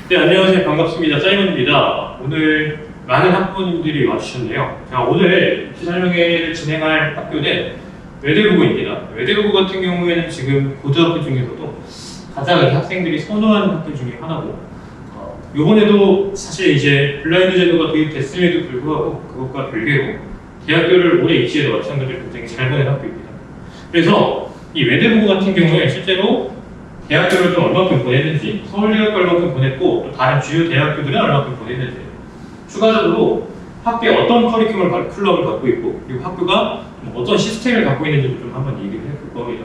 네, 안녕하세요. 반갑습니다. 사이먼입니다. 오늘 많은 학부모님들이 와주셨네요. 자, 오늘 설명회를 진행할 학교는 외대부고입니다. 외대부고 같은 경우에는 지금 고등학교 중에서도 가장 학생들이 선호하는 학교 중에 하나고, 요번에도 사실 이제 블라인드 제도가 도입됐음에도 불구하고 그것과 별개로 대학교를 올해 입시에도 마찬가지로 굉장히 잘 보낸 학교입니다. 그래서 이 외대부고 같은 경우에 실제로 대학교를 좀 얼마큼 보냈는지, 서울대학교 얼마큼 보냈고 또 다른 주요 대학교들은 얼마큼 보냈는지, 추가적으로 학교에 어떤 커리큘럼을 클럽을 갖고 있고, 그리고 학교가 어떤 시스템을 갖고 있는지도 좀 한번 얘기를 해볼 겁니다.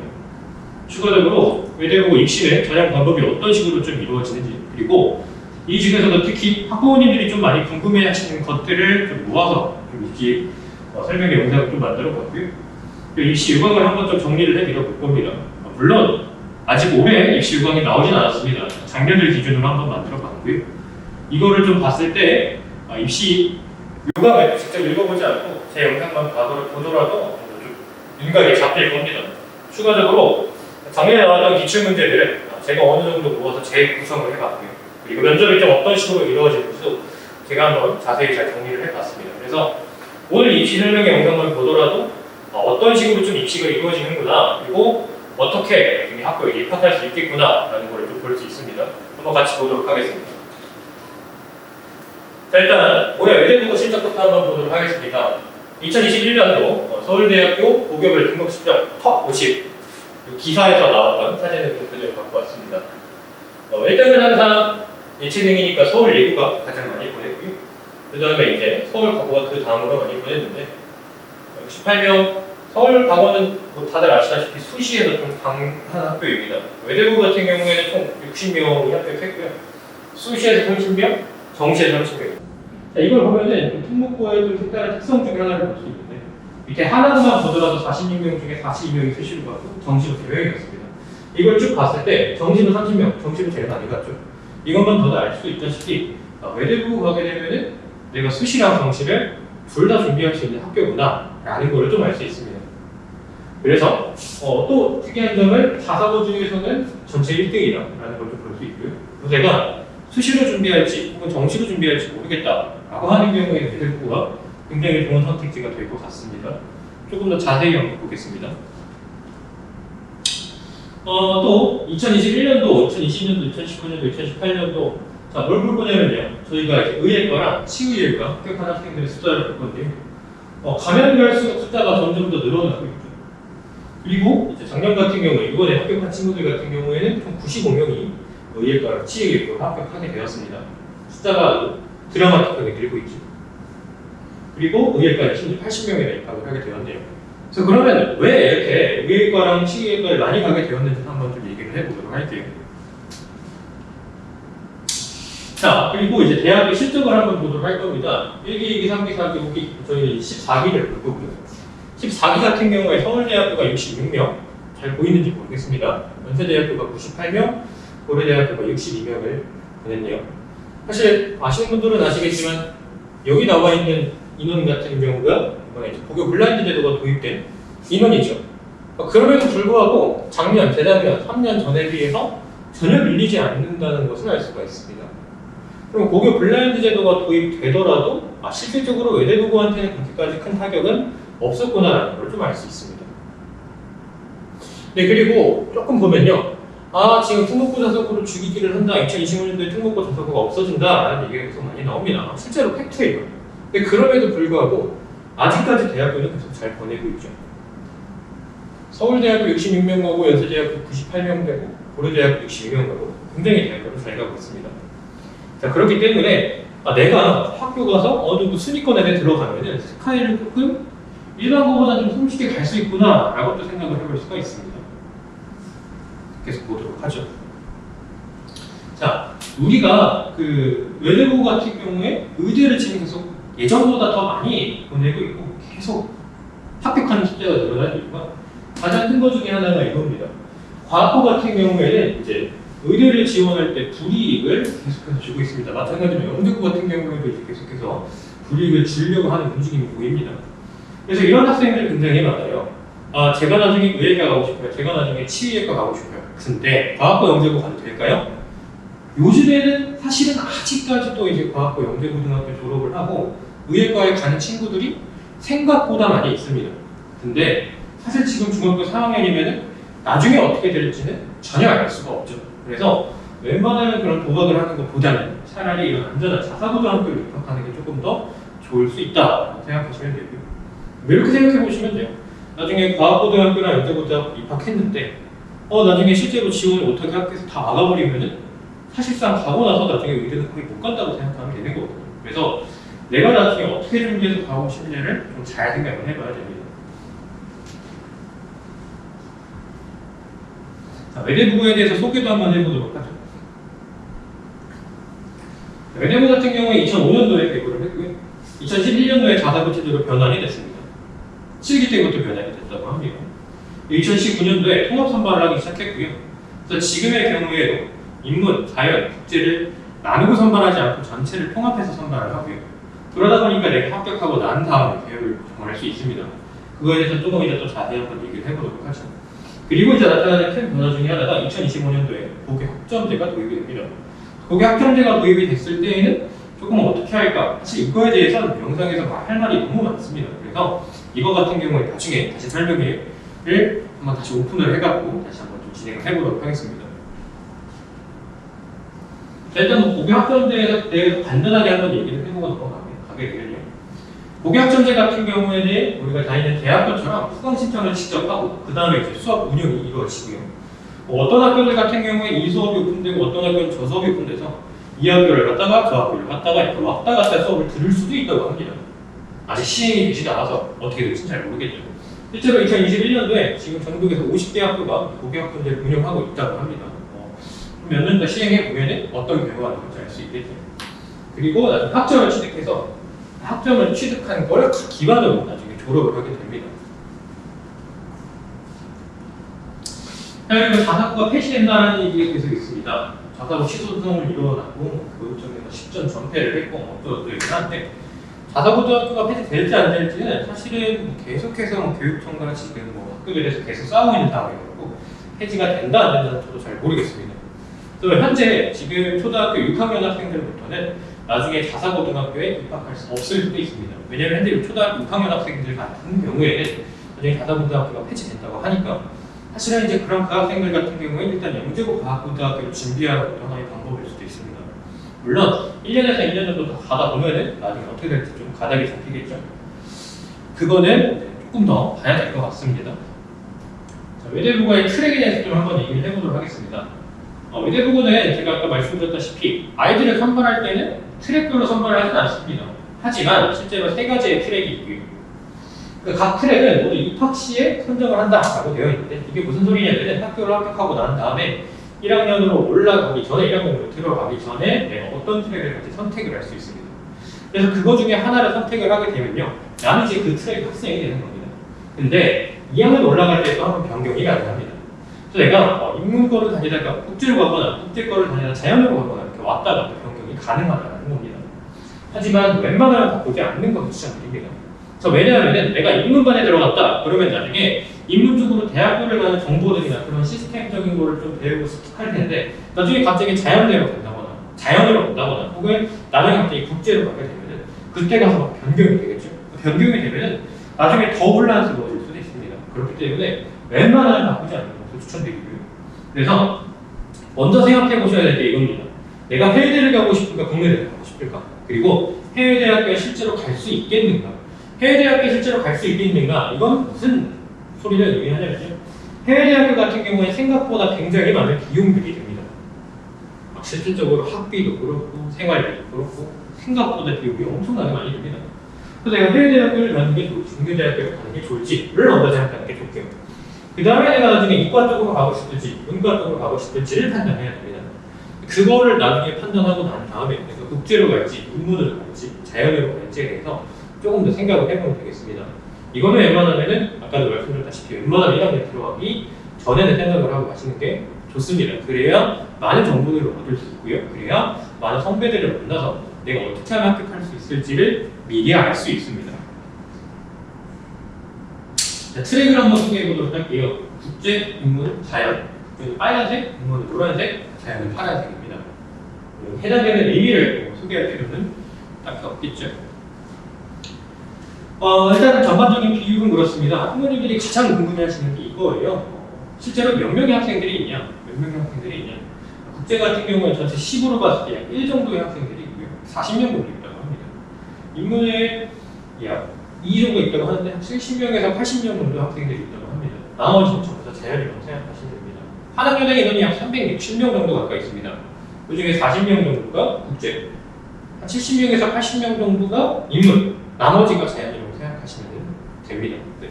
추가적으로 외대부고 입시는 전형 방법이 어떤 식으로 좀 이루어지는지, 그리고 이 중에서도 특히 학부모님들이 좀 많이 궁금해하시는 것들을 좀 모아서 좀 입시 설명의 영상을 좀 만들어 봤고요. 입시 유광을 한번 좀 정리를 해드려 볼 겁니다. 물론 아직 올해 입시 유광이 나오진 않았습니다. 작년을 기준으로 한번 만들어 봤고요. 이거를 좀 봤을 때 입시 유광을 직접 읽어보지 않고 제 영상만 보더라도 좀 윤곽이 잡힐 겁니다. 추가적으로 작년에 나왔던 기출문제들을 제가 어느 정도 모아서 재구성을 해봤고요. 그리고 면접이 좀 어떤 식으로 이루어지는지도 제가 한번 자세히 잘 정리를 해봤습니다. 그래서 오늘 입시 설명의 영상만 보더라도 어떤 식으로 좀 입시가 이루어지는구나, 그리고 어떻게 학교에 입학할 수 있겠구나 라는 걸 좀 볼 수 있습니다. 한번 같이 보도록 하겠습니다. 자, 일단 올해 외대부고 실적부터 한번 보도록 하겠습니다. 2021년도 서울대학교 고교별 등록 실적 top50 기사에서 나왔던 사진을 좀 그대로 갖고 왔습니다. 1등은 항상 예체능이니까 서울 예구가 가장 많이 보냈고요. 그 다음에 이제 서울 과거가 그 다음으로 많이 보냈는데 68명, 서울 과거는 뭐 다들 아시다시피 수시에서 좀 강한 학교입니다. 외대부고 같은 경우에는 총 60명이 합격했고요. 수시에서 30명, 정시에서 30명. 자, 이걸 보면은 특목고의 좀 색다른 특성 중에 하나를 볼 수 있는데, 밑에 하나만 보더라도 46명 중에 42명이 수시로 가고 정시로 3명이었습니다. 이걸 쭉 봤을 때 정시는 30명, 정시로 제일 많이 갔죠. 이것만 더도 알 수 있다시피 외대부고 가게 되면은 내가 수시랑 정시를 둘 다 준비할 수 있는 학교구나 라는 걸 좀 알 수 있습니다. 그래서 또 특이한 점은 자사고 중에서는 전체 1등이라는 걸 좀 볼 수 있고요. 내가 수시로 준비할지 혹은 정시로 준비할지 모르겠다 라고 하는 경우에 외대부고가 굉장히 좋은 선택지가 될 것 같습니다. 조금 더 자세히 한번 보겠습니다. 또 2021년도, 2020년도, 2019년도, 2018년도 자, 뭘 볼 거냐면요. 저희가 이제 의예과랑 치의예과 합격한 학생들의 숫자를 볼 건데요. 가면 갈수록 숫자가 점점 더 늘어나고 있죠. 그리고 이제 작년 같은 경우에 이번에 합격한 친구들 같은 경우에는 총 95명이 의예과랑 치의예과로 합격하게 되었습니다. 숫자가 드라마틱하게 늘고 있죠. 그리고 의예과는 심지어 80명이나 입학을 하게 되었네요. 그래서 그러면 왜 이렇게 의예과랑 치의예과를 많이 가게 되었는지 한번 좀 얘기를 해보도록 할게요. 자, 그리고 이제 대학의 실적을 한번 보도록 할 겁니다. 1기, 2기, 3기, 4기, 5기, 저희는 14기를 볼 거고요. 14기 같은 경우에 서울대학교가 66명, 잘 보이는지 모르겠습니다. 연세대학교가 98명, 고려대학교가 62명을 보냈네요. 사실 아시는 분들은 아시겠지만 여기 나와 있는 인원 같은 경우가 이번에 고교 블라인드 제도가 도입된 인원이죠. 그럼에도 불구하고 작년, 재작년, 3년 전에 비해서 전혀 밀리지 않는다는 것을 알 수가 있습니다. 그럼 고교 블라인드 제도가 도입되더라도 실질적으로 외대부고한테는 그렇게까지 큰 타격은 없었구나라는 걸 좀 알 수 있습니다. 네, 그리고 조금 보면요. 지금 특목고 자사고를 죽이기를 한다. 2025년도에 특목고 자사고가 없어진다라는 얘기가 계속 많이 나옵니다. 실제로 팩트예요. 근데 그럼에도 불구하고 아직까지 대학교는 계속 잘 보내고 있죠. 서울대학교 66명 가고 연세대학교 98명 되고 고려대학교 62명 가고 굉장히 대학교를 잘 가고 있습니다. 자, 그렇기 때문에 내가 학교 가서 어느 정도 순위권 안에 들어가면은 스카이를 조금 일반고보다 좀 손쉽게 갈 수 있구나 라고 또 생각을 해볼 수가 있습니다. 계속 보도록 하죠. 자, 우리가 그 외대부고 같은 경우에 의대를 지금 계속 예전보다 더 많이 보내고 있고 계속 합격하는 숫자가 늘어나는 이유가 가장 큰 것 중에 하나가 이겁니다. 과학고 같은 경우에는 이제 의대를 지원할 때 불이익을 계속해서 주고 있습니다. 마찬가지로 영대고 같은 경우에도 이제 계속해서 불이익을 주려고 하는 움직임이 보입니다. 그래서 이런 학생들이 굉장히 많아요. 제가 나중에 의예과 가고 싶어요. 제가 나중에 치의예과 가고 싶어요. 근데 과학고 영재고 가도 될까요? 요즘에는 사실은 아직까지도 이제 과학고 영재고등학교 졸업을 하고 의예과에 가는 친구들이 생각보다 많이 있습니다. 근데 사실 지금 중학교 4학년이면은 나중에 어떻게 될지는 전혀 알 수가 없죠. 그래서 웬만하면 그런 도박을 하는 것보다는 차라리 이런 안전한 자사고등학교를 입학하는 게 조금 더 좋을 수 있다 생각하시면 되고요. 이렇게 생각해 보시면 돼요. 나중에 과학고등학교나 영재고등학교 입학했는데 나중에 실제로 지원을 어떻게 학교에서 다 막아버리면은 사실상 가고 나서 나중에 의대는 거의 못 간다고 생각하면 되는 거거든요. 그래서 내가 나중에 어떻게 준비해서 가고 싶냐를 좀 잘 생각을 해봐야 됩니다. 자, 외대부고에 대해서 소개도 한번 해보도록 하죠. 외대부 같은 경우에 2005년도에 개교를 했고요. 2011년도에 자사고 체제로 변환이 됐습니다. 7기 때부터 변환이 됐다고 합니다. 2019년도에 통합 선발을 하기 시작했고요. 그래서 지금의 경우에도 인문, 자연, 국제를 나누고 선발하지 않고 전체를 통합해서 선발을 하고요. 그러다 보니까 내가 합격하고 난 다음에 계열을 정할 수 있습니다. 그거에 대해서 조금 이따 또 자세히 한번 얘기를 해보도록 하죠. 그리고 이제 나타나는 큰 변화 중에 하나가 2025년도에 고교 학점제가 도입이 됩니다. 고교 학점제가 도입이 됐을 때에는 조금 어떻게 할까? 사실 이거에 대해서는 영상에서 할 말이 너무 많습니다. 그래서 이거 같은 경우에 나중에 다시 설명을 한번 다시 오픈을 해갖고 다시 한번 좀 진행을 해보도록 하겠습니다. 자, 일단 고교 학점제에 대해서 간단하게 한번 얘기를 해보고 넘어가게 되면요. 고교 학점제 같은 경우에는 우리가 다니는 대학교처럼 수강 신청을 직접 하고 그 다음에 이제 수업 운영이 이루어지고요. 어떤 학교들 같은 경우에 이 수업이 오픈되고 어떤 학교는 저 수업이 오픈돼서 이 학교를 갔다가 저 학교를 갔다가 이렇게 왔다 갔다 수업을 들을 수도 있다고 합니다. 아직 시행이 되지 않아서 어떻게 될지 잘 모르겠죠. 실제로 2021년도에 지금 전국에서 50개 학교가 고교 학점제를 운영하고 있다고 합니다. 몇 년 더 시행해 보면은 어떤 결과가 나올지 알 수 있겠죠. 그리고 나중에 학점을 취득해서 학점을 취득한 걸 기반으로 나중에 졸업을 하게 됩니다. 그리고 자사고가 폐지된다는 얘기가 계속 있습니다. 자사고 취소 소송을 일어나고 교육청에서 10전 전패를 했고 어쩌고 얘기를 하는데 자사고등학교가 폐지될지 안 될지는 사실은 계속해서 교육청과 지금 학교들에서 계속 싸우고 있는 상황이고 폐지가 된다 안 된다는 저도 잘 모르겠습니다. 그래서 현재 지금 초등학교 6학년 학생들부터는 나중에 자사고등학교에 입학할 수 없을 수도 있습니다. 왜냐하면 현재 초등학교 6학년 학생들 같은 경우에는 나중에 자사고등학교가 폐지된다고 하니까 사실은 이제 그런 그 학생들 같은 경우에는 일단 영재고 과학고등학교를 준비하는 것도 하나의 방법일 수도 있습니다. 물론 1년에서 2년 정도 더 가다 보면은 나중에 어떻게 될지 좀 가닥이 잡히겠죠. 그거는 조금 더 봐야 될 것 같습니다. 자, 외대부고의 트랙에 대해서 좀 한번 얘기를 해보도록 하겠습니다. 외대부고는 제가 아까 말씀드렸다시피 아이들을 선발할 때는 트랙별로 선발을 하지는 않습니다. 하지만 실제로 3가지의 트랙이 있고요. 각 트랙은 모두 입학 시에 선정을 한다라고 되어 있는데 이게 무슨 소리냐면 학교를 합격하고 난 다음에 1학년으로 올라가기 전에 1학년으로 들어가기 전에 내가 어떤 트랙을 같이 선택을 할 수 있습니다. 그래서 그거 중에 하나를 선택을 하게 되면요, 나는 이제 그 트랙 학생이 되는 겁니다. 근데 2학년 올라갈 때 또 한번 변경이 가능합니다. 그래서 내가 인문과를 다니다가 국제로 가거나 국제과를 다니다가 자연으로 가거나 이렇게 왔다 갔다 변경이 가능하다는 겁니다. 하지만 웬만하면 바꾸지 않는 것을 추천드립니다. 그래서 왜냐하면 내가 인문반에 들어갔다 그러면 나중에 인문 쪽으로 대학교를 가는 정보들이나 그런 시스템적인 거를 좀 배우고 습득할 텐데 나중에 갑자기 자연대로 간다거나 자연으로 온다거나 혹은 나중에 갑자기 국제로 가게 되면은 그때 가서 막 변경이 되겠죠. 변경이 되면은 나중에 더 혼란스러워질 수도 있습니다. 그렇기 때문에 웬만하면 바꾸지 않는 것을 추천드리고요. 그래서 먼저 생각해 보셔야 될 게 이겁니다. 내가 해외대를 가고 싶을까 국내대를 가고 싶을까? 그리고 해외대학교에 실제로 갈 수 있겠는가? 해외대학교에 실제로 갈 수 있겠는가? 이건 무슨 소리를 의미하냐면요. 해외대학교 같은 경우에 생각보다 굉장히 많은 비용들이 됩니다. 실질적으로 학비도 그렇고 생활비도 그렇고 생각보다 비용이 엄청나게 많이 듭니다. 그래서 내가 해외대학교를 가는 게 좋을지 국내대학교를 가는 게 좋을지를 먼저 생각하는 게 좋고요. 그 다음에 내가 나중에 이과 쪽으로 가고 싶을지 문과 쪽으로 가고 싶을지를 판단해야 됩니다. 그거를 나중에 판단하고 난 다음에 내가 국제로 갈지 인문으로 갈지 자연으로 갈지에 대해서 조금 더 생각을 해보면 되겠습니다. 이거는 웬만하면은 아까도 말씀드렸다시피 웬만하면 1학년 들어가기 전에는 생각을 하고 가시는 게 좋습니다. 그래야 많은 정보들을 얻을 수 있고요. 그래야 많은 선배들을 만나서 내가 어떻게 하면 합격할 수 있을지를 미리 알 수 있습니다. 자, 트랙을 한번 소개해 보도록 할게요. 국제, 인문, 자연. 국제는 빨간색, 인문은 노란색, 자연은 파란색입니다. 해당되는 의미를 소개할 필요는 딱히 없겠죠. 일단 전반적인 비율은 그렇습니다. 학부모님들이 가장 궁금해하시는 게 이거예요. 실제로 몇 명의 학생들이 있냐? 몇 명의 학생들이 있냐? 국제 같은 경우는 전체 10으로 봤을 때 1 정도의 학생들이 있고요. 40명 정도 있다고 합니다. 인문에 약 2 정도 있다고 하는데 70명에서 80명 정도 학생들이 있다고 합니다. 나머지는 전부 다 자연이라고 생각하시면 됩니다. 한 학년의 인원이 약 360명 정도 가까이 있습니다. 그 중에 40명 정도가 국제, 한 70명에서 80명 정도가 인문, 나머지가 자연이라고 생각하시면 됩니다. 네.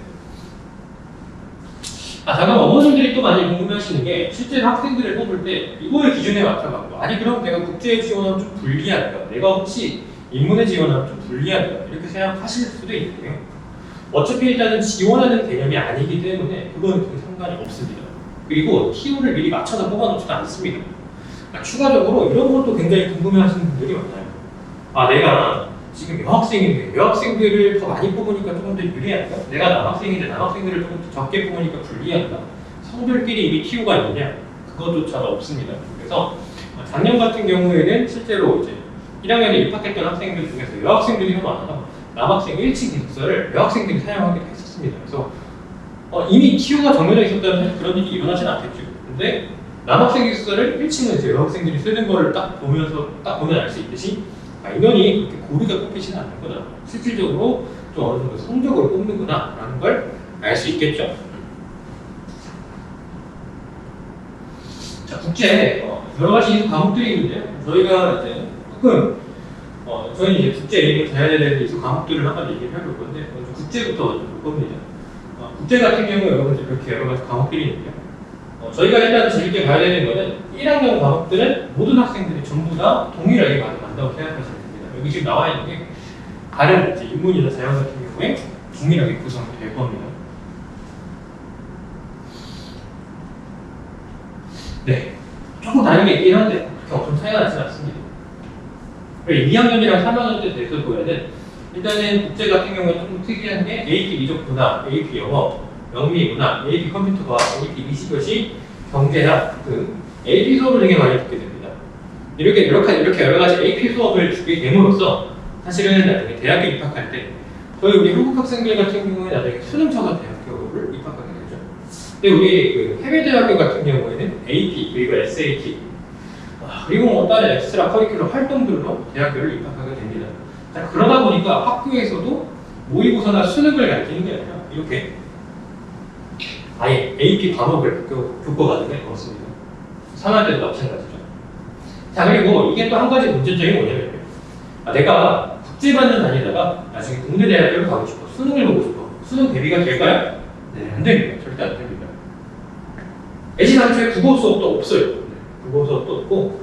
잠깐 어머님들이 또 많이 궁금해하시는 게 실제로 학생들을 뽑을 때 이거의 기준에 맞춰가지고 아니 그럼 내가 국제에 지원하면 좀 불리할까? 내가 혹시 인문에 지원하면 좀 불리할까? 이렇게 생각하실 수도 있고요. 어차피 일단은 지원하는 개념이 아니기 때문에 그건 그 상관이 없습니다. 그리고 TO를 미리 맞춰서 뽑아놓지도 않습니다. 추가적으로 이런 것도 굉장히 궁금해하시는 분들이 많아요. 내가 지금 여학생인데 여학생들을 더 많이 뽑으니까 조금 더 유리할까? 내가 남학생인데 남학생들을 조금 더 적게 뽑으니까 불리할까? 성별끼리 이미 TO가 있느냐? 그것조차도 없습니다. 그래서 작년 같은 경우에는 실제로 이제 1학년에 입학했던 학생들 중에서 여학생들이 너무 많아서 남학생 1층 기숙사를 여학생들이 사용하게 됐었습니다. 그래서 이미 TO가 정해져 있었다면 그런 일이 일어나진 않겠죠. 근데 남학생 기숙사를 1층은 이제 여학생들이 쓰는 거를 딱 보면 알 수 있듯이 인원이 그렇게 고르게 뽑히지는 않는구나. 실질적으로 좀 어느 정도 성적으로 뽑는구나 라는 걸 알 수 있겠죠. 자, 국제 여러 가지 과목들이 있는데요. 저희가 이제 조금 저희 이제 국제 이익을 자연에 대한 이수 과목들을 한번 얘기를 해볼 건데 국제부터 볼 겁니다. 국제 같은 경우 여러분들 이렇게 여러 가지 과목들이 있는데요. 저희가 일단 재밌게 봐야 되는 거는 1학년 과목들은 모든 학생들이 전부 다 동일하게 간다고 생각하시면 됩니다. 여기 지금 나와 있는 게 다른 이제 인문이나 자연 같은 경우에 동일하게 구성이 될 겁니다. 네, 조금 다르게 있긴 한데 그렇게 엄청 차이가 나지 않습니다. 2학년이랑 3학년 때 대해서 보면은 일단은 국제 같은 경우에 좀 특이한 게 AP 미적분학, AP 영어, 영미문학, AP 컴퓨터과학, AP 미시교시, 경제학 등 AP 수업을 되게 많이 듣게 됩니다. 이렇게 여러 가지 AP 수업을 주게 됨으로써 사실은 나중에 대학교 입학할 때 저희 우리 한국 학생들 같은 경우에 나중에 수능 쳐서 대학교를 입학하게 되죠. 근데 우리 그 해외 대학교 같은 경우에는 AP 그리고 SAT 그리고 뭐 다른 엑스트라 커리큘럼 활동들로 대학교를 입학하게 됩니다. 자, 그러다 보니까 학교에서도 모의고사나 수능을 가르치는 게 아니라 이렇게 아예 AP 과목을 교과가는 게 그렇습니다. 3학 때도 마찬가지죠. 자, 그리고 이게 또 한 가지 문제점이 뭐냐면 내가 국제반을 다니다가 나중에 국내 대학교를 가고 싶어. 수능을 보고 싶어. 수능 대비가 될까요? 네, 안 됩니다. 절대 안 됩니다. 애시당초에 국어 수업도 없어요. 네, 국어 수업도 없고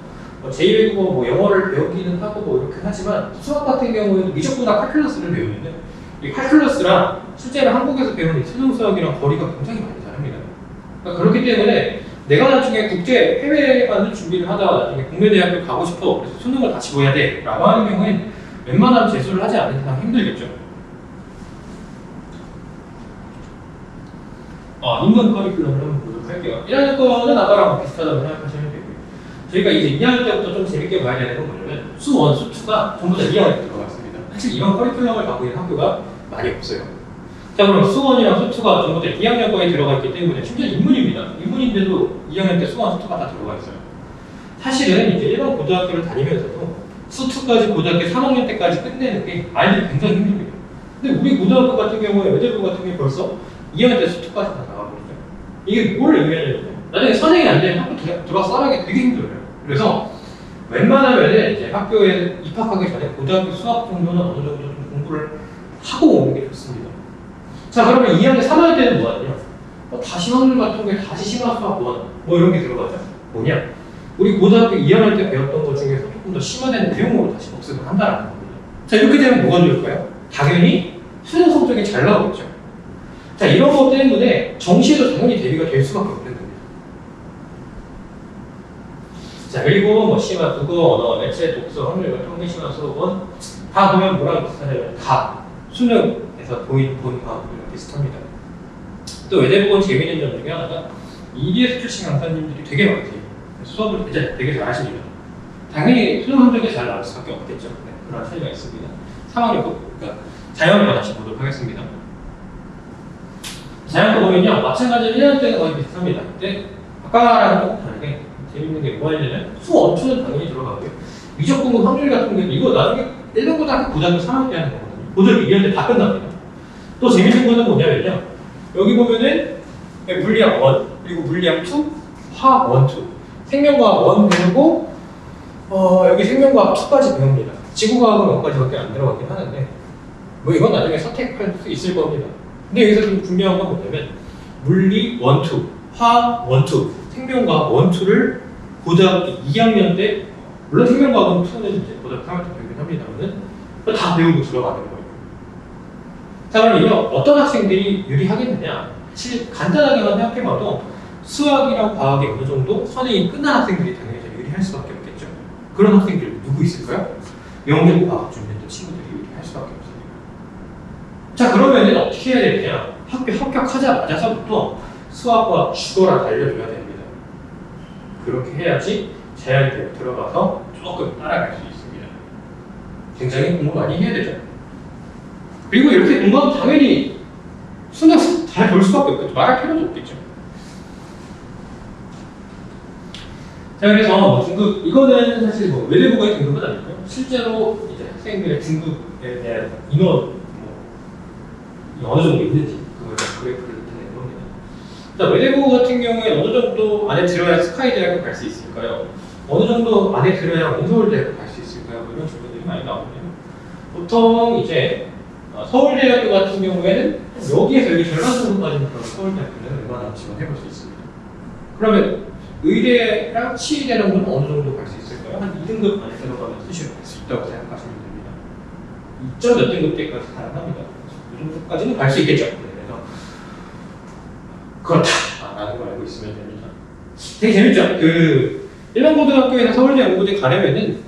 제2외국어 뭐 영어를 배우기는 하고 뭐 이렇게 하지만 수학 같은 경우에는 미적분학 칼큘러스를 배우는데 이 칼큘러스랑 실제로 한국에서 배우는 수능 수학이랑 거리가 굉장히 많이 다릅니다. 그러니까 그렇기 때문에 내가 나중에 국제 해외반을 준비를 하다가 나중에 국내 대학교 가고 싶어 그래서 수능을 같이 보야 돼 라고 하는 경우엔 웬만하면 재수를 하지 않는 이상 힘들겠죠. 인문 커리큘럼을 한번 보도록 할게요. 1학년 거는 아까랑 비슷하다고 생각하시면 되고요. 저희가 이제 2학년 때부터 좀 재밌게 봐야 되는 건 뭐냐면 수1, 수2가 전부 다 2학년 때 들어가 있습니다. 사실 이런 커리큘럼을 갖고 있는 학교가 많이 없어요. 자, 그럼 수1이랑 수2가 전부 다 2학년 거에 들어가 있기 때문에 심지어 인문입니다. 인문인데도 2학년 때 수1, 수2가 다 들어가 있어요. 사실은 이제 일반 고등학교를 다니면서도 수2까지 고등학교 3학년 때까지 끝내는 게 아이들이 굉장히 힘듭니다. 근데 우리 고등학교 같은 경우에 외대부 같은 경우에 벌써 2학년 때 수2까지 다 나가버리죠. 이게 뭘 의미하냐면요. 나중에 선생이 안 되면 학교 들어가서 따라하기 되게 힘들어요. 그래서 웬만하면 이제 학교에 입학하기 전에 고등학교 수학 정도는 어느 정도 좀 공부를 하고 오는 게 좋습니다. 자, 그러면 2학년, 3학년 때는 뭐 하냐? 다시 확률 같은 게 다시 심화 수학 1, 뭐 이런 게 들어가죠. 뭐냐? 우리 고등학교 2학년 때 배웠던 것 중에서 조금 더 심화된 내용으로 다시 복습을 한다는 겁니다. 자, 이렇게 되면 뭐가 좋을까요? 당연히 수능 성적이 잘 나오겠죠. 자, 이런 것 때문에 정시에도 당연히 대비가 될 수밖에 없는 겁니다. 자, 그리고 뭐 심화, 국어, 언어, 매체, 독서, 확률, 통계 심화 수업은 다 보면 뭐랑 비슷하냐면 다 수능에서 본 과목이랑 비슷합니다. 또 외대부분 재미있는 점 중에 하나가 EBS 출신 강사님들이 되게 많으세요. 수업을 되게 잘 하십니다. 당연히 수능 성적이 잘 나올 수밖에 없겠죠. 네, 그런 차이가 있습니다. 상황을 그러니까 자연과 다시 보도록 하겠습니다. 자연과 보면요, 마찬가지로 1년 때는 거의 비슷합니다. 근데 아까랑 조금 다르게 재밌는 게 뭐가 있냐면 수원투는 당연히 들어가고요. 미적 공급 확률 같은 경우 이거 나중에 1번고등학교 고등학교 3학년 때 하는 거거든요. 고등학교 2년 때 다 끝납니다. 또 재밌는 거는 뭐냐면요, 여기 보면은 물리학 1 그리고 물리학 2, 화학 1, 2 생명과학 1 배우고 여기 생명과학 2까지 배웁니다. 지구과학은 여기까지밖에 안 들어가긴 하는데 뭐 이건 나중에 선택할 수 있을 겁니다. 근데 여기서 좀 중요한 건 뭐냐면 물리 1, 2, 화학 1, 2, 생명과학 1, 2를 고등학교 2학년 때 물론 생명과학은 2는 이제 고등학교 3학년 때 배우긴 합니다만은 다 배우고 들어가는 거예요. 자, 그럼 어떤 학생들이 유리하겠느냐? 사실 간단하게만 생각해봐도 수학이랑 과학이 어느 정도 선행이 끝난 학생들이 당연히 좀 유리할 수밖에 없겠죠. 그런 학생들 누구 있을까요? 영계 과학 준비했던 친구들이 유리할 수밖에 없습니다. 자, 그러면은 어떻게 해야 되느냐? 학교 합격하자마자서부터 수학과 죽어라 달려줘야 됩니다. 그렇게 해야지 자연대에 들어가서 조금 따라갈 수 있습니다. 굉장히 공부 많이 해야 되죠. 그리고 이렇게 공부하면 당연히 수능 잘 볼 수밖에 없겠죠. 말할 필요도 없겠죠. 자, 그래서 등급, 이거는 사실 외대부고의 등급은 아니고요. 실제로 이제 학생들의 등급에 대한 인원, 어느 정도 있는지, 그걸 그래프를 나타내는 겁니다. 자, 외대부고 같은 경우에 어느 정도 안에 들어야 스카이 대학을 갈 수 있을까요? 어느 정도 안에 들어야 온서울 대학을 갈 수 있을까요? 이런 질문들이 많이 나오거든요. 보통 이제 서울대학교 같은 경우에는 여기에서 여기 절반 정도까지는 서울대학교는 웬만하면 지원해볼 수 있습니다. 그러면 의대랑 치의대는 어느 정도 갈 수 있을까요? 한 2등급 안에 들어가면 수시로 갈 수 있다고 생각하시면 됩니다. 2점 몇 등급 때까지 가능합니다. 이 정도까지는 갈 수 있겠죠. 그래서 그렇다라는 걸 알고 있으면 됩니다. 되게 재밌죠? 일반 고등학교에서 서울대 연고대 가려면은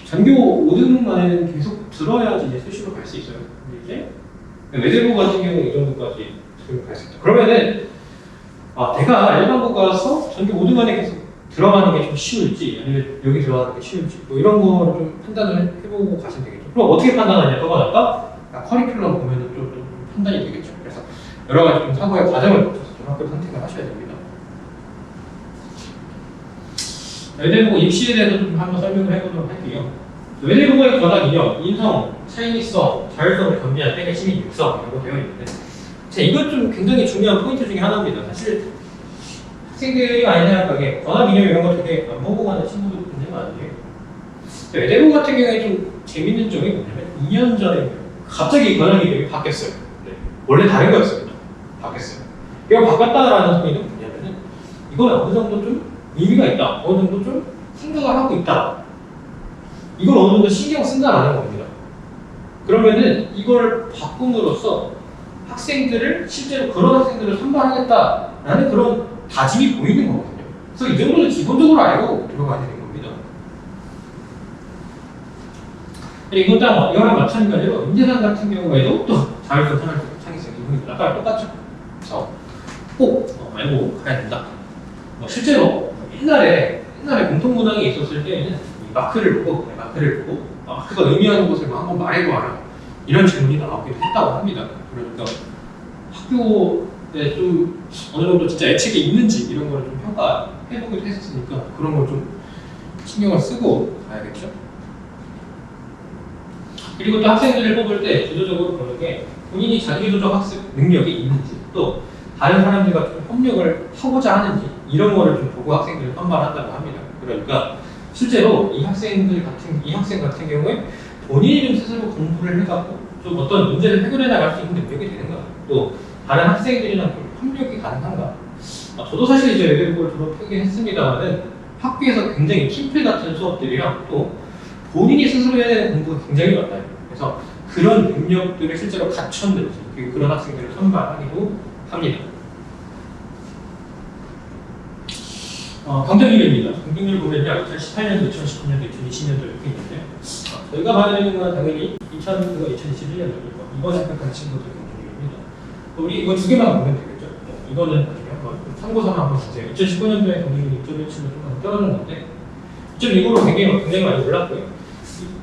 전교 5등급 안에는 계속 들어야지 이제 수시로 갈 수 있어요. 근데 이제 외대부 같은 경우는 이 정도까지 갈 수 있다. 그러면은 내가 일반고 가서 전교 5등 안에 계속 들어가는 게 좀 쉬울지 아니면 여기 들어가는 게 쉬울지 뭐 이런 거를 좀 판단을 해보고 가시면 되겠죠. 그럼 어떻게 판단하냐? 그건 아까 커리큘럼 보면은 좀 판단이 되겠죠. 그래서 여러 가지 좀 사고의 과정을 거쳐서 좀 학교 선택을 하셔야 됩니다. 외대부고 입시에 대해서 좀 한번 설명을 해보도록 할게요. 외대부고의 권한 인형, 인성, 차이니성, 자율성을 겸비한 백의 시민 육성 이런 거 되어 있는데 이건 좀 굉장히 중요한 포인트 중에 하나입니다. 사실 학생들이 많이 생각하기에 권한 인형 이런 거 되게 안 보고 가는 친구들 굉장히 많은데요. 외대부고 같은 경우에 좀 재밌는 점이 뭐냐면 2년 전에 갑자기 권한 인형이 바뀌었어요. 네. 원래 다른 거였습니다. 바뀌었어요. 이거 바꿨다라는 소리는 뭐냐면은 이건 어느 정도 좀 의미가 있다. 어느 정도 좀 생각을 하고 있다. 이걸 어느 정도 신경 쓴다라는 겁니다. 그러면은 이걸 바꿈으로써 학생들을 실제로 그런 학생들을 선발하겠다라는 그런 다짐이 보이는 거거든요. 그래서 이 정도는 기본적으로 알고 들어가야 되는 겁니다. 이거랑 마찬가지로 인재상 같은 경우에도 또 자율성, 창의성, 아까랑 똑같죠. 그래서 꼭 알고 가야 된다. 실제로 옛날에 공통문항이 있었을 때에는 마크를 보고 마크가 의미하는 것을 한번 말해봐라 이런 질문이 나오기도 했다고 합니다. 그러니까 학교에 좀 어느 정도 진짜 애착이 있는지 이런 걸 좀 평가해보기도 했었으니까 그런 걸 좀 신경을 쓰고 가야겠죠. 그리고 또 학생들을 뽑을 때 주도적으로 보는 게 본인이 자기주도적 학습 능력이 있는지 또 다른 사람들과 좀 협력을 하고자 하는지 이런 거를 좀 보고 학생들을 선발한다고 합니다. 그러니까 실제로 이 학생 같은 경우에 본인이 좀 스스로 공부를 해갖고 좀 어떤 문제를 해결해 나갈 수 있는 능력이 되는가, 또 다른 학생들이랑 좀 협력이 가능한가. 저도 사실 이제 외대부고를 졸업하긴 했습니다만은 학교에서 굉장히 팀플 같은 수업들이랑 또 본인이 스스로 해야 되는 공부가 굉장히 많아요. 그래서 그런 능력들을 실제로 갖췄는지 그리고 그런 학생들을 선발하기도 합니다. 경쟁률입니다. 경쟁률 보면요, 2018년도, 2019년도, 2020년도 이렇게 있는데요. 저희가 받는 건 당연히 2021년도고 이번 합격한 친구들 경쟁률입니다. 우리 이거 두 개만 보면 되겠죠. 이거는 나중에 한번 참고서만 한번 보세요. 2019년도에 경쟁률이 2.17로 좀 떨어졌는데 2.29로 굉장히 많이 올랐고요.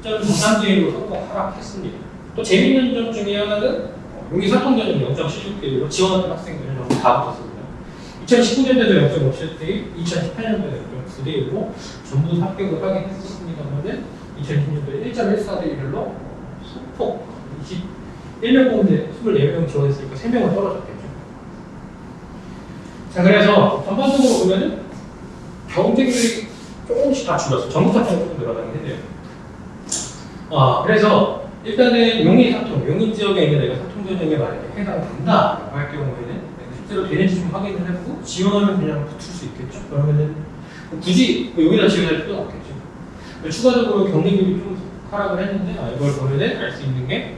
2.43로 성공 하락했습니다. 또 재미있는 점 중에 하나는 용기 사통 전형 0.16대로 지원하는 학생들은 전부 다 붙었습니다. 2019년도에도 0.57대, 2018년도에도 0.9대1로 전부 합격을 하긴 했었습니다만은 2020년도에 1.14대 1로 소폭 21명 뽑는데 24명 지원했으니까 3명은 떨어졌겠죠. 자, 그래서 전반적으로 보면은 경쟁률이 조금씩 다 줄었어요. 전국사통이 조금 늘어나긴 했네요. 그래서 일단은 용인 사통, 용인 지역에 있는 내가 사통 전형에 만약에 해당된다라고 할 경우에는 실제로 되는지 좀 확인을 해보고 지원하면 그냥 붙을 수 있겠죠. 그러면은 굳이 여기다 지원할 필요는 없겠죠. 추가적으로 경쟁률이 좀 하락을 했는데 이걸 보면은 알 수 있는 게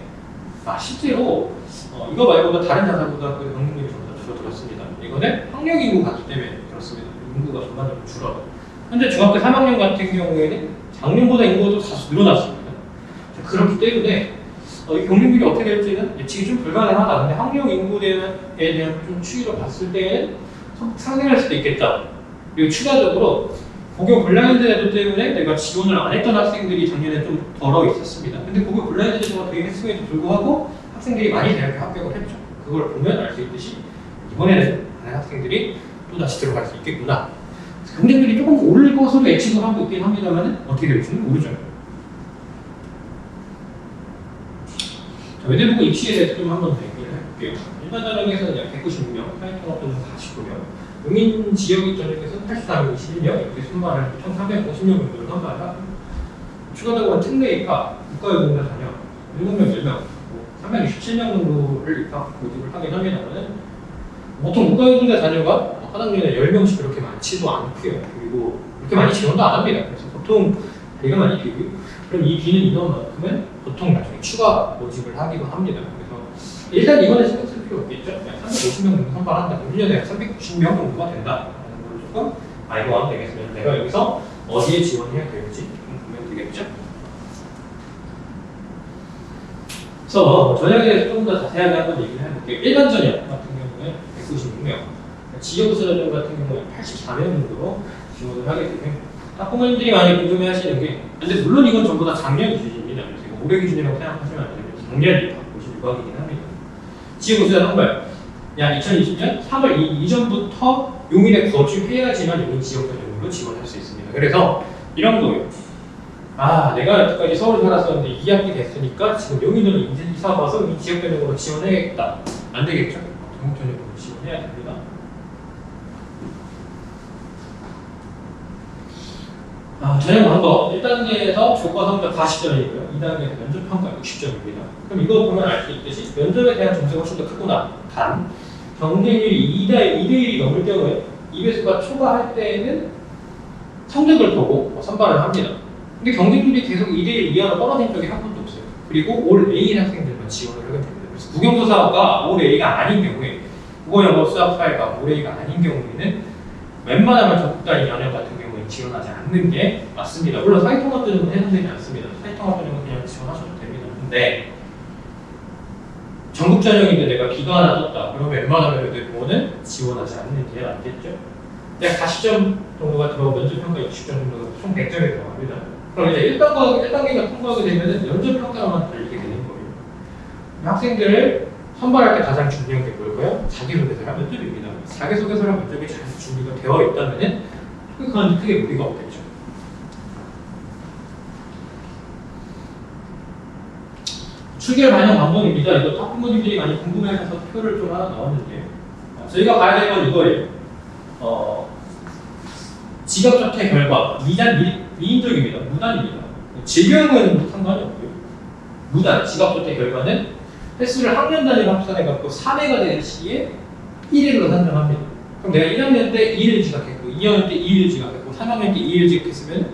실제로 이거 말고도 다른 자사보다 그 경쟁률이 좀 더 줄어들었습니다. 이거는 학력 인구 감소 때문에 그렇습니다. 인구가 전반적으로 줄어요. 현재 중학교 3학년 같은 경우에는 작년보다 인구가 다소 늘어났습니다. 자, 그렇기 때문에 이 경쟁률이 어떻게 될지는 예측이 좀 불가능하다. 근데 학령 인구에 대한 좀 추이로 봤을 때는 상승할 수도 있겠다. 그리고 추가적으로 고교 블라인드 제도 때문에 내가 지원을 안 했던 학생들이 작년에 좀 덜어 있었습니다. 근데 고교 블라인드 제도가 되게 했음에도 불구하고 학생들이 많이 대학에 합격을 했죠. 그걸 보면 알 수 있듯이 이번에는 많은 학생들이 또다시 들어갈 수 있겠구나. 경쟁률이 조금 오를 것으로 예측을 하고 있긴 합니다만 어떻게 될지는 모르죠. 외대부고 입시에 대해서 좀 한번 얘기를 해볼게요. 일반 전형에서는 약 196명, 사회 통합도는 49명, 용인 지역 전형에서는 84명, 21명 이렇게 순발을 1,350명 정도를 선발을 하고 추가적으로 특례입학, 국가유공자 자녀 7명, 10명, 367명 정도를 입학 모집을 하긴 합니다만 보통 국가유공자 자녀가 한 학년에 10명씩 그렇게 많지도 않고요. 그리고 그렇게 많이 지원도 안 합니다. 그래서 보통 자리가 많이 비고요. 그럼 이 비는 인원만큼은 보통 나중에 추가 모집을 하기도 합니다. 그래서 일단 이번에 신경 쓸 필요 없겠죠. 약 350명 정도 선발한다. 1년에 약 390명 정도가 된다. 라는 걸 조금 알고 하면 되겠습니다. 내가 여기서 어디에 지원해야 될지 좀 보면 되겠죠. 그래서 전형에 대해서 조금 더 자세하게 한번 얘기를 해볼게요. 일반 전형 같은 경우는 196명, 지역구수 전형 같은 경우는 84명 정도로 지원을 하게 되고요. 학부모님들이 많이 궁금해하시는 게, 근데 물론 이건 전부 다 작년 기준입니다. 그래서 올해 기준이라고 생각하시면 안 되고 작년 입학 보실 유학이긴 합니다. 지역구수 전형발, 약 2020년 3월 이전부터 용인에 거주해야지만 용인 지역 전형으로 지원할 수 있습니다. 그래서 이런 거예요. 내가 여태까지 서울 살았었는데 2학기 됐으니까 지금 용인으로 이사 와서 이 지역 전형으로 지원해야겠다. 안 되겠죠? 전국 전형으로 지원해야 됩니다. 전형 방법 1단계에서 교과 성적 40점이고요. 2단계에서 면접 평가 60점입니다. 그럼 이거 보면 알 수 있듯이 면접에 대한 점수가 훨씬 더 크구나. 단 경쟁률이 2대1이 넘을 경우에 2배수가 초과할 때에는 성적을 보고 선발을 합니다. 근데 경쟁률이 계속 2대1 이하로 떨어진 적이 한 번도 없어요. 그리고 올 A인 학생들만 지원을 하게 됩니다. 그래서 국영수사가 올 A가 아닌 경우에 국어, 영어, 수학, 사회가 올 A가 아닌 경우에는 웬만하면 전국 단위 연형 같은 경우에 지원하지 않는 게 맞습니다. 물론 사회통합 전형은 해당되지 않습니다. 사회통합 전형은 그냥 지원하셔도 됩니다. 근데 전국 전형인데 내가 기가 하나 떴다. 그러면 웬만하면 외대부고는 지원하지 않는 게 맞겠죠? 약 40점 정도가 들어가고 면접평가 60점 정도가 총 100점이 들어갑니다. 그럼 이제 1단계가 통과하게 되면 면접평가만 달리게 되는 거예요. 학생들을 선발할 때 가장 중요한 게 뭘까요? 자기소개서랑 면접입니다. 자기소개서랑 면접이 잘 준비가 되어 있다면 그건 크게 무리가 없겠죠. 출결 반영 방법입니다. 이거 학부모님들이 많이 궁금해하셔서 표를 좀 하나 넣었는데 저희가 봐야 될 건 이거예요. 지각 조퇴 결과 미인적입니다. 무단입니다. 질병은 상관이 없고요. 무단 지각 조퇴 결과는 횟수를 학년 단위로 합산해갖고 3회가 되는 시에 1일로 산정합니다. 그럼 내가 1학년 때 2일 지각했고 2학년 때 2일 지각했고 3학년 때 2일 지각했으면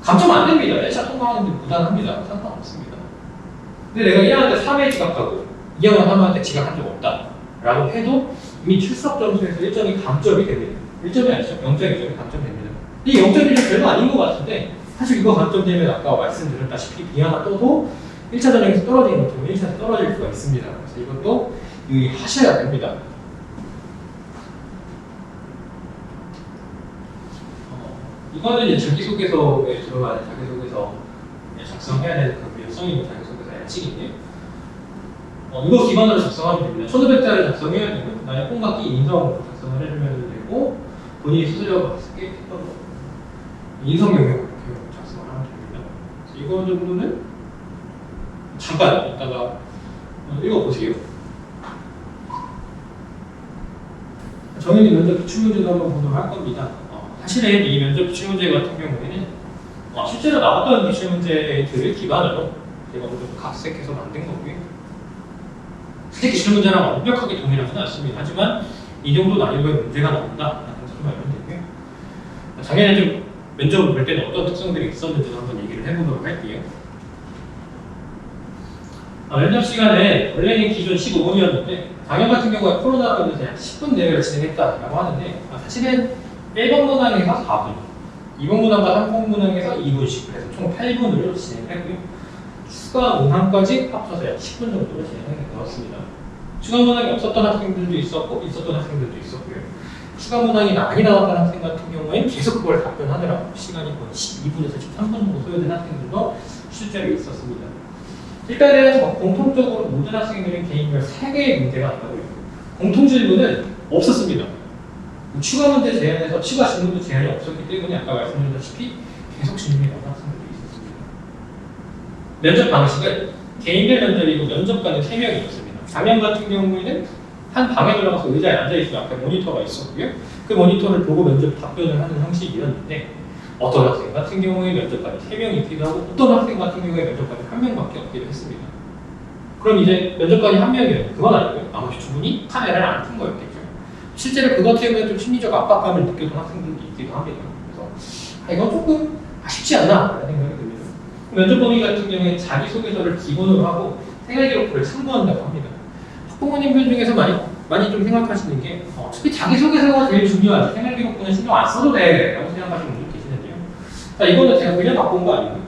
감점 안 됩니다. 1차 통과하는데 무단합니다. 상관없습니다. 근데 내가 1학년 때 3회 지각하고 2학년 3학년 때 지각한 적 없다 라고 해도 이미 출석 점수에서 일정이 감점이 됩니다. 1점이 아니죠. 0.1점이 감점됩니다. 이 0.1점 별로 아닌 것 같은데 사실 이거 감점되면 아까 말씀드렸다시피 B 하나 떠도 1차 전형에서 떨어지는 것처럼 1차에서 떨어질 수가 있습니다. 그래서 이것도 유의하셔야 됩니다. 이거는 이제 자기소개서에 들어가는 자기소개서 작성해야 되는 그 유효성 있는 자기소개서 양식인데 이거 기반으로 작성하면 됩니다. 1500자를 작성해야 되고 그다음에 콩깍기 인성 작성을 해주면 되고 본인이 수수료가 봤을 때 했던 거 인성 영역 이렇게 작성을 하면 됩니다. 그래서 이거 정도는 잠깐 이따가 읽어보세요. 정현이 면접 기출문제도 한번 보도록 할 겁니다. 사실은 이 면접 기출문제 같은 경우에는 실제로 나왔던 기출문제들을 기반으로 제가 좀 각색해서 만든 거고요. 사실 기출문제랑 완벽하게 동일하지는 않습니다. 하지만 이 정도 난이도의 문제가 나온다라는 것을 알면 되고요. 작년에 좀 면접을 볼 때는 어떤 특성들이 있었는지도 한번 얘기를 해보도록 할게요. 면접 시간에 원래는 기존 15분이었는데 작년 같은 경우에 코로나로 인해서 약 10분 내외를 진행했다라고 하는데 사실은 1번 문항에서 4분, 2번 문항과 3번 문항에서 2분씩 그래서 총 8분으로 진행을 했고요. 추가 문항까지 합쳐서 약 10분 정도로 진행하게 되었습니다. 추가 문항이 없었던 학생들도 있었고 있었던 학생들도 있었고요. 추가 문항이 많이 나왔던 학생 같은 경우에는 계속 그걸 답변하느라 시간이 거의 12분에서 13분 정도 소요된 학생들도 실제로 있었습니다. 일단은 공통적으로 모든 학생들이 개인별 3개의 문제가 있다고요. 공통 질문은 없었습니다. 추가 문제 제한에서 추가 질문도 제한이 없었기 때문에 아까 말씀드렸다시피 계속 질문이 나온 학생들도 있었습니다. 면접 방식은 개인별 면접이고 면접관은 3명이었습니다. 4명 같은 경우에는 한 방에 들어가서 의자에 앉아있으면 앞에 모니터가 있었고요. 그 모니터를 보고 면접 답변을 하는 형식이었는데 어떤 학생 같은 경우에 면접관이 3명이 있기도 하고 어떤 학생 같은 경우에 면접관이 1명밖에 없기도 했습니다. 그럼 이제 면접관이 1명이에요. 그건 아니고요. 나머지 2분이 카메라를 안 튼 거였겠죠. 실제로 그것 때문에 좀 심리적 압박감을 느꼈던 학생들도 있기도 합니다. 그래서 이건 조금 아쉽지 않나 라는 생각이 듭니다. 면접 범위 같은 경우에 자기소개서를 기본으로 하고 생활기록부를 참고한다고 합니다. 학부모님들 중에서 많이 좀 생각하시는 게 어차피 자기소개서가 제일 중요하지 생활기록부는 신경 안 써도 돼 라고 생각하시는 분들 계시는데요. 이거는 제가 그냥 바꾼 거 아니고요.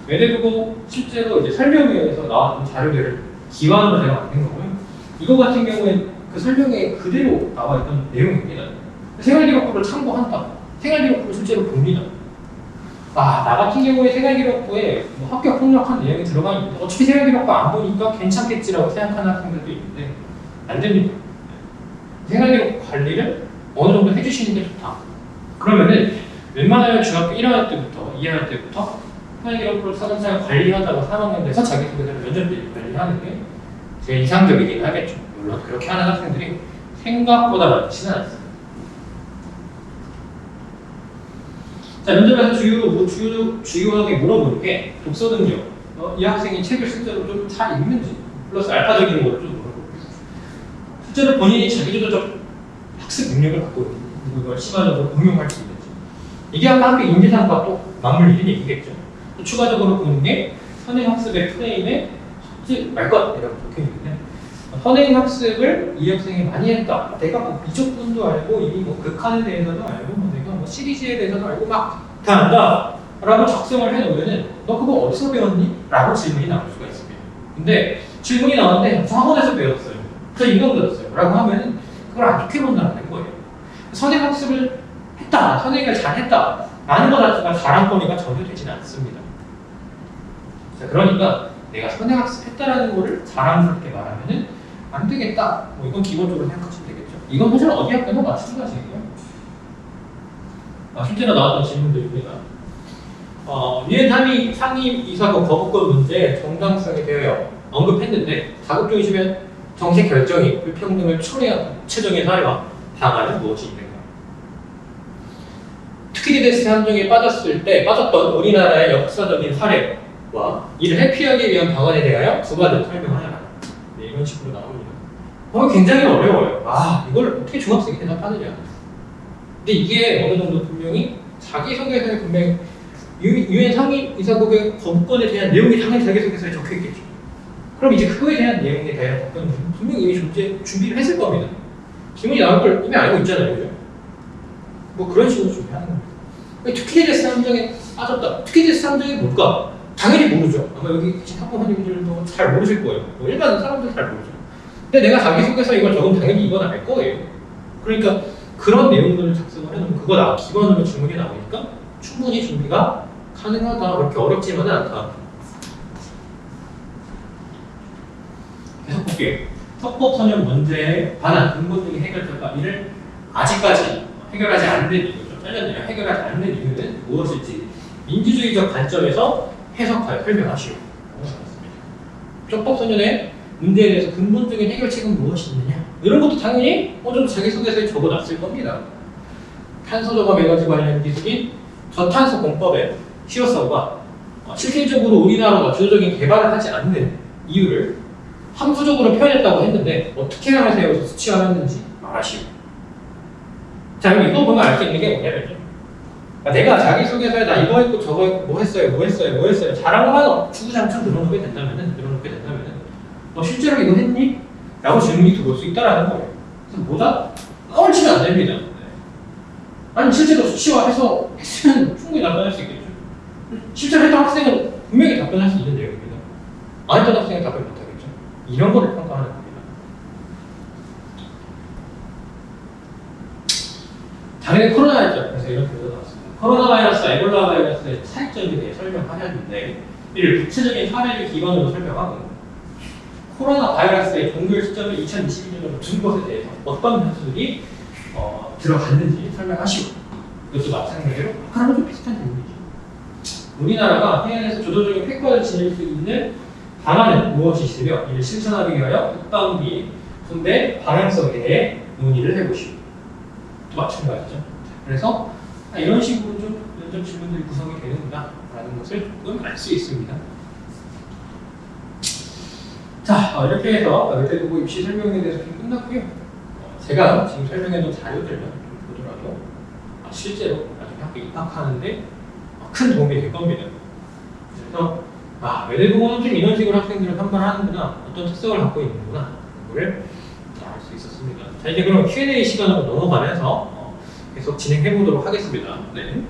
외대부고 실제로 이제 설명회에서 나왔던 자료들을 기반으로 제가 만든 거고요. 이거 같은 경우에 그 설명회에 그대로 나와 있던 내용입니다. 생활기록부를 참고한다. 생활기록부를 실제로 봅니다. 나 같은 경우에 생활기록부에 합격 폭력한 내용이 들어가 있는데 어차피 생활기록부 안 보니까 괜찮겠지라고 생각하는 학생들도 있는데 안 됩니다. 생활기록 관리를 어느 정도 해주시는 게 좋다. 그러면은 웬만하면 중학교 1학년 때부터 2학년 때부터 생활기록부를 차근차근 관리하다가 3학년 돼서 자기소개서를 면접 때 관리하는 게 제일 이상적이긴 하겠죠. 물론 그렇게 하는 학생들이 생각보다 많지는 않습니다. 자, 면접에서 주요하게 물어보는 게 독서 능력. 이 학생이 책을 실제로 좀 잘 읽는지, 플러스 알파적인 거를 좀 물어보고 있습니다. 실제로 본인이 자기주도적 학습 능력을 갖고 있는지, 이걸 시간적으로 응용할 수 있는지. 이게 아까 학교 인지상과 또 맞물리는 얘기겠죠. 또 추가적으로 보는 게 선행학습의 프레임에 속지 말 것이라고 적혀 있는데, 선행학습을 이 학생이 많이 했다. 내가 뭐 미적분도 알고 이미 뭐 극한에 대해서도 알고 내가 뭐 시리즈에 대해서도 알고 막 다 안다 라고 작성을 해놓으면은 너 그거 어디서 배웠니? 라고 질문이 나올 수가 있습니다. 근데 질문이 나오는데 학원에서 배웠어요. 그래서 이거 배웠어요. 라고 하면은 그걸 안 좋게 본다는 거예요. 선행학습을 했다. 선행을 잘했다. 라는 것 자체가 자랑거리가 전혀 되지는 않습니다. 자, 그러니까 내가 선행학습했다라는 거를 자랑스럽게 말하면은 안 되겠다. 이건 기본적으로 생각하시면 되겠죠. 이건 사실 어디 학교나 마찬가지예요. 실제로 나왔던 질문들입니다. 유엔 상임 이사국 거부권 문제 정당성에 대하여 언급했는데 자격 중이시면 정책 결정이 불평등을 초래한 구체적인 사례와 방안은 무엇이 있는가? 투키디데스 함정에 빠졌던 우리나라의 역사적인 사례와 이를 회피하기 위한 방안에 대하여 두 가지 설명하여라. 네, 이런 식으로 나옵니다. 굉장히 어려워요. 이걸 어떻게 중학생이 대답하느냐. 근데 이게 어느 정도 분명히 자기소개서에 분명히 유엔 상임이사국의 거부권에 대한 내용이 당연히 자기소개서에 적혀 있겠죠. 그럼 이제 그거에 대한 내용에 대한 답변은 분명히 이미 준비를 했을 겁니다. 질문이 나올 걸 이미 알고 있잖아요. 그죠? 그런 식으로 준비하는 겁니다. 투키디데스 함정에 빠졌다. 투키디데스 함정이 뭘까? 당연히 모르죠. 아마 여기 계신 학부모님들도 잘 모르실 거예요. 일반 사람들 잘 모르죠. 근데 내가 자기소개서 이걸 적으면 당연히 이건 알 거예요. 그러니까 그런 내용들을 작성을 해놓으면 그거 기반으로 질문이 나오니까 충분히 준비가 가능하다. 그렇게 어렵지만은 않다. 계속 볼게요. 석법선언 문제에 관한 근본적인 해결책과 이를 아직까지 해결하지 않는 이유, 좀 잘렸네요. 해결하지 않는 이유는 무엇일지 민주주의적 관점에서 해석하여 설명하시오. 석법선언의 문제에 대해서 근본적인 해결책은 무엇이 있느냐? 이런 것도 당연히 좀 자기소개서에 적어놨을 겁니다. 탄소저감 에너지 관련 기술인 저탄소 공법의 실효성과 실질적으로 우리나라가 주도적인 개발을 하지 않는 이유를 함수적으로 표현했다고 했는데 어떻게 하면서 여기서 수치화했는지 말하시오. 자, 그럼 이거 보면 알 수 있는 게 뭐냐면요. 그러니까 내가 자기소개서에 나 이거 했고 저거 했고 뭐 했어요 자랑만 주구장창 늘어놓게 된다면은 너 실제로 이거 했니? 라고 질문이 들어올 수 있다라는 거예요. 그래서 뭐다? 옳지는 안 됩니다. 네. 아니 실제로 수치화해서 했으면 충분히 답변할 수 있겠죠. 실제로 했던 학생은 분명히 답변할 수 있는 내용입니다. 안 했던 학생은 답변 못하겠죠. 이런 거를 평가하는 겁니다. 작년에 코로나였죠. 그래서 이런 표현이 나왔습니다. 코로나 바이러스와 에볼라 바이러스의 차이점에 대해 설명하였는데 이를 구체적인 사례를 기반으로 설명하고 코로나 바이러스의 종결 시점을 2022년으로 둔 것에 대해서 어떤 변수들이 들어갔는지 설명하시고 이것도 마찬가지로 하나는 좀 비슷한 질문이죠. 우리나라가 해외에서 주도적인 패권을 지닐 수 있는 방안은 무엇이 있으며 이를 실천하기 위하여 국방 및 군대 방향성에 대해 논의를 해보시고 또 마찬가지죠. 그래서 이런 식으로 좀 면접 질문들이 구성이 되는구나 라는 것을 조금 알 수 있습니다. 자, 이렇게 해서 외대부고 입시 설명에 대해서 좀 끝났고요. 제가 지금 설명해둔 자료들만 좀 보더라도 실제로 나중에 학교 입학하는데 큰 도움이 될 겁니다. 그래서 외대부고는 좀 이런 식으로 학생들을 판단하는구나, 어떤 특성을 갖고 있는구나 그걸 알 수 있었습니다. 자, 이제 그럼 Q&A 시간으로 넘어가면서 계속 진행해 보도록 하겠습니다. 네.